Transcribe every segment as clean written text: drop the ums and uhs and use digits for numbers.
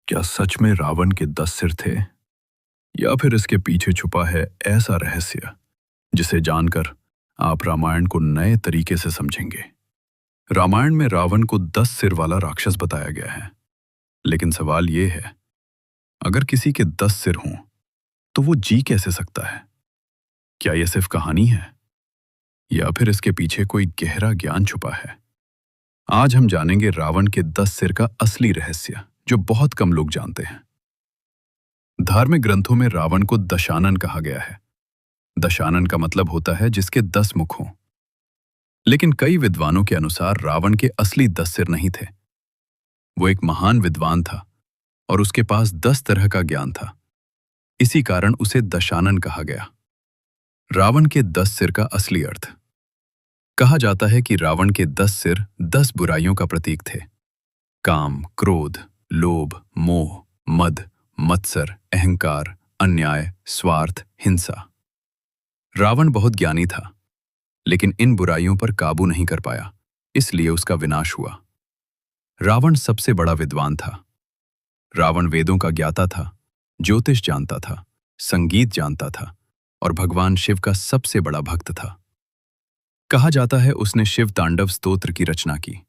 क्या सच में रावण के 10 सिर थे, या फिर इसके पीछे छुपा है ऐसा रहस्य जिसे जानकर आप रामायण को नए तरीके से समझेंगे। रामायण में रावण को 10 सिर वाला राक्षस बताया गया है, लेकिन सवाल यह है, अगर किसी के 10 सिर हों तो वो जी कैसे सकता है? क्या यह सिर्फ कहानी है, या फिर इसके पीछे कोई गहरा ज्ञान छुपा है? आज हम जानेंगे रावण के 10 सिर का असली रहस्य, जो बहुत कम लोग जानते हैं। धार्मिक ग्रंथों में रावण को दशानन कहा गया है। दशानन का मतलब होता है जिसके 10 मुख हों। लेकिन कई विद्वानों के अनुसार रावण के असली 10 सिर नहीं थे। वो एक महान विद्वान था और उसके पास 10 तरह का ज्ञान था। इसी कारण उसे दशानन कहा गया। रावण के 10 सिर का असली अर्थ। कहा जाता है कि रावण के 10 सिर 10 बुराइयों का प्रतीक थे। काम, क्रोध, लोभ, मोह, मद, मत्सर, अहंकार, अन्याय, स्वार्थ, हिंसा। रावण बहुत ज्ञानी था, लेकिन इन बुराइयों पर काबू नहीं कर पाया, इसलिए उसका विनाश हुआ। रावण सबसे बड़ा विद्वान था। रावण वेदों का ज्ञाता था, ज्योतिष जानता था, संगीत जानता था और भगवान शिव का सबसे बड़ा भक्त था। कहा जाता है उसने शिव तांडव स्तोत्र की रचना की।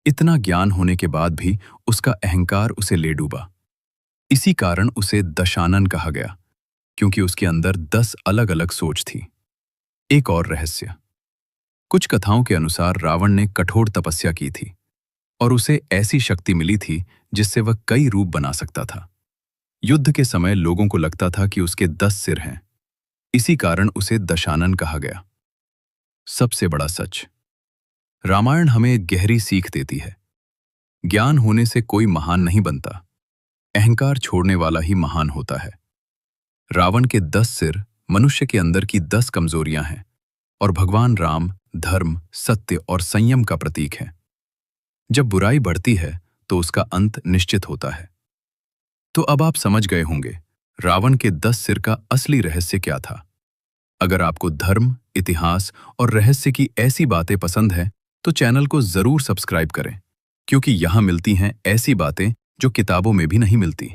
इतना ज्ञान होने के बाद भी उसका अहंकार उसे ले डूबा। इसी कारण उसे दशानन कहा गया, क्योंकि उसके अंदर 10 अलग अलग सोच थी। एक और रहस्य। कुछ कथाओं के अनुसार रावण ने कठोर तपस्या की थी और उसे ऐसी शक्ति मिली थी जिससे वह कई रूप बना सकता था। युद्ध के समय लोगों को लगता था कि उसके 10 सिर हैं। इसी कारण उसे दशानन कहा गया। सबसे बड़ा सच। रामायण हमें एक गहरी सीख देती है। ज्ञान होने से कोई महान नहीं बनता, अहंकार छोड़ने वाला ही महान होता है। रावण के 10 सिर मनुष्य के अंदर की 10 कमजोरियां हैं और भगवान राम धर्म, सत्य और संयम का प्रतीक है। जब बुराई बढ़ती है तो उसका अंत निश्चित होता है। तो अब आप समझ गए होंगे रावण के 10 सिर का असली रहस्य क्या था। अगर आपको धर्म, इतिहास और रहस्य की ऐसी बातें पसंद है तो चैनल को जरूर सब्सक्राइब करें, क्योंकि यहाँ मिलती हैं ऐसी बातें जो किताबों में भी नहीं मिलती।